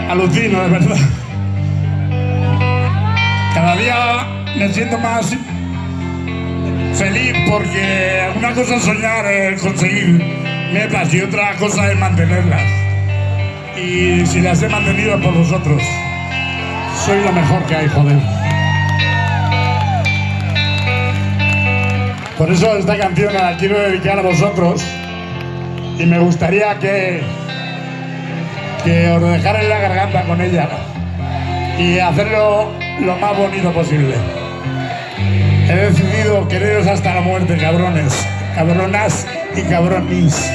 alucino, de verdad. Cada día me siento más feliz porque una cosa es soñar, conseguir metas y otra cosa es mantenerlas. Y si las he mantenido por vosotros, soy lo mejor que hay, joder. Por eso esta canción la quiero dedicar a vosotros y me gustaría que os dejarais la garganta con ella y hacerlo lo más bonito posible. He decidido quereros hasta la muerte, cabrones, cabronas y cabronis.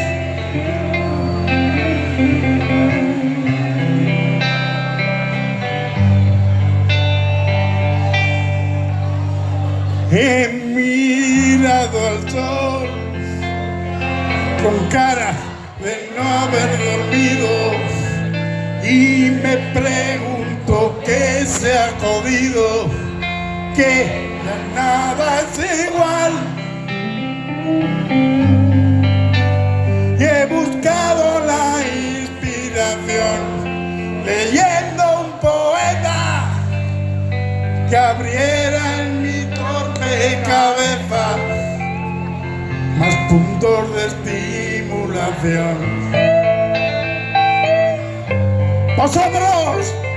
He mirado al sol con cara de no haber dormido y me pregunto qué se ha jodido, que ya nada es igual. Y he buscado la inspiración leyendo un poeta que abriera en mi torpe cabeza más puntos de estimulación. ¡Vosotros!